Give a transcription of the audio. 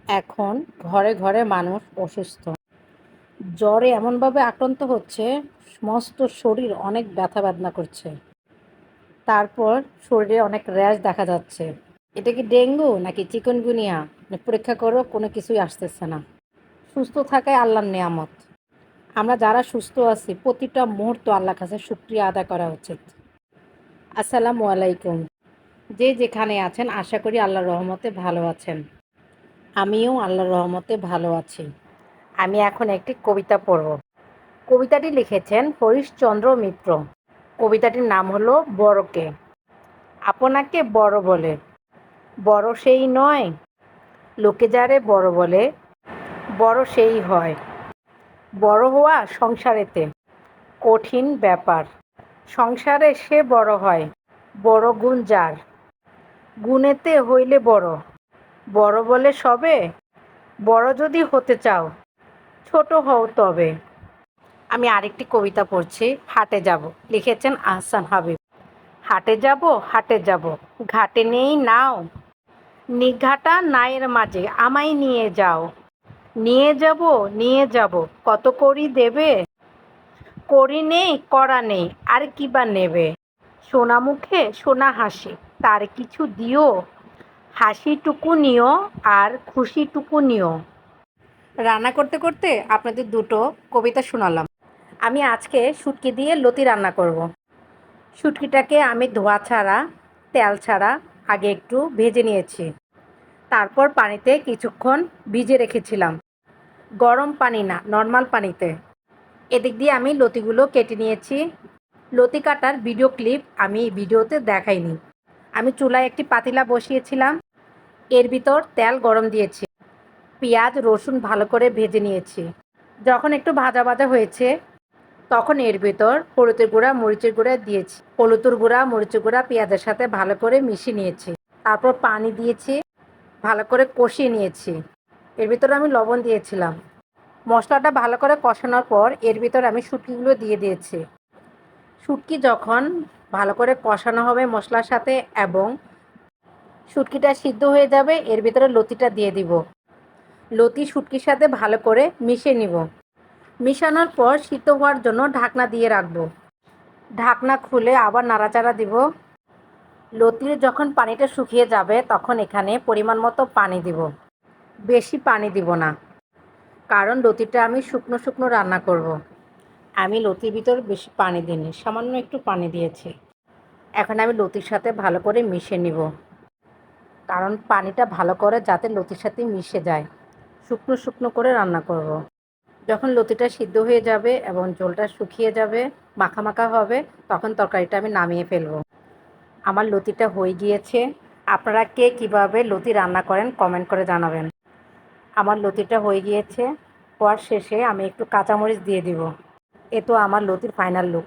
এখন ঘরে ঘরে মানুষ অসুস্থ। জ্বরে এমনভাবে আক্রান্ত হচ্ছে, সমস্ত শরীর অনেক ব্যথা বেদনা করছে। তারপর শরীরে অনেক র্যাশ দেখা যাচ্ছে। এটা কি ডেঙ্গু নাকি চিকুনগুনিয়া? পরীক্ষা করো, কোনো কিছুই আসতেছে না। সুস্থ থাকাই আল্লাহর নেয়ামত। আমরা যারা সুস্থ আছি প্রতিটা মুহূর্ত আল্লাহর কাছে শুকরিয়া আদায় করা উচিত। আসসালামু আলাইকুম। যে যেখানে আছেন আশা করি আল্লাহর রহমতে ভালো আছেন। আমিও আল্লাহর রহমতে ভালো আছি। আমি এখন একটি কবিতা পড়ব। কবিতাটি লিখেছেন হরিশচন্দ্র মিত্র। কবিতাটির নাম হলো বড়কে। আপনাকে বড় বলে, বড় সেই নয়, লোকে যারে বড় বলে, বড় সেই হয়। বড় হওয়া সংসারেতে কঠিন ব্যাপার। সংসারে সে বড় হয়, বড় গুণ যার। গুণেতে হইলে বড়, বড় বলে সবে। বড় যদি হতে চাও, ছোট হও তবে। আমি আরেকটি কবিতা পড়ছি, হাটে যাব। লিখেছেন আহসান হাবিব। হাটে যাব, হাটে যাব, ঘাটে নেই নাও। নিঘাটা নায়ের মাঝে আমায় নিয়ে যাও। নিয়ে যাব, নিয়ে যাব, কত করি দেবে। করি নেই, করা নেই, আর কি বা নেবে। সোনা মুখে সোনা হাসি, তার কিছু দিও। হাসিটুকু নিও, আর খুশিটুকু নিও। রান্না করতে করতে আপনাদের দুটো কবিতা শোনালাম। আমি আজকে শুটকি দিয়ে লতি রান্না করব। শুটকিটাকে আমি ধোয়া ছাড়া, তেল ছাড়া আগে একটু ভেজে নিয়েছি। তারপর পানিতে কিছুক্ষণ ভিজে রেখেছিলাম, গরম পানি না, নর্মাল পানিতে। এদিক দিয়ে আমি লতিগুলো কেটে নিয়েছি। লতি কাটার ভিডিও ক্লিপ আমি ভিডিওতে দেখাইনি। আমি চুলায় একটি পাতিলা বসিয়েছিলাম, এর ভিতর তেল গরম দিয়েছি। পেঁয়াজ রসুন ভালো করে ভেজে নিয়েছি। যখন একটু ভাজা ভাজা হয়েছে তখন এর ভিতর হলুদের গুঁড়া মরিচের গুঁড়া দিয়েছি। হলুদের গুঁড়া মরিচের গুঁড়া পেঁয়াজের সাথে ভালো করে মিশিয়ে নিয়েছি। তারপর পানি দিয়েছি, ভালো করে কষিয়ে নিয়েছি। এর ভিতরে আমি লবণ দিয়েছিলাম। মশলাটা ভালো করে কষানোর পর এর ভিতরে আমি শুটকিগুলো দিয়ে দিয়েছি। শুটকি যখন ভালো করে কষানো হবে মশলার সাথে এবং শুটকিটা সিদ্ধ হয়ে যাবে, এর ভিতরে লতিটা দিয়ে দিব। লতি শুটকির সাথে ভালো করে মিশিয়ে নিব। মিশানোর পর সিদ্ধ হওয়ার জন্য ঢাকনা দিয়ে রাখবো। ঢাকনা খুলে আবার নাড়াচাড়া দিব। লতির যখন পানিটা শুকিয়ে যাবে তখন এখানে পরিমাণ মতো পানি দিব। বেশি পানি দিব না, কারণ লতিটা আমি শুকনো শুকনো রান্না করব। আমি লতির ভিতর বেশি পানি দিইনি, সামান্য একটু পানি দিয়েছি। এখন আমি লতির সাথে ভালো করে মিশিয়ে নিব, কারণ পানিটা ভালো করে যাতে লতির সাথে মিশে যায়। শুকনো শুকনো করে রান্না করব। যখন লতিটা সিদ্ধ হয়ে যাবে এবং ঝোলটা শুকিয়ে যাবে, মাখা মাখা হবে, তখন তরকারিটা আমি নামিয়ে ফেলবো। আমার লতিটা হয়ে গিয়েছে। আপনারা কে কীভাবে লতি রান্না করেন কমেন্ট করে জানাবেন। আমার লতিটা হয়ে গিয়েছে। হওয়ার শেষে আমি একটু কাঁচামরিচ দিয়ে দিব। এ তো আমার লতির ফাইনাল লুক।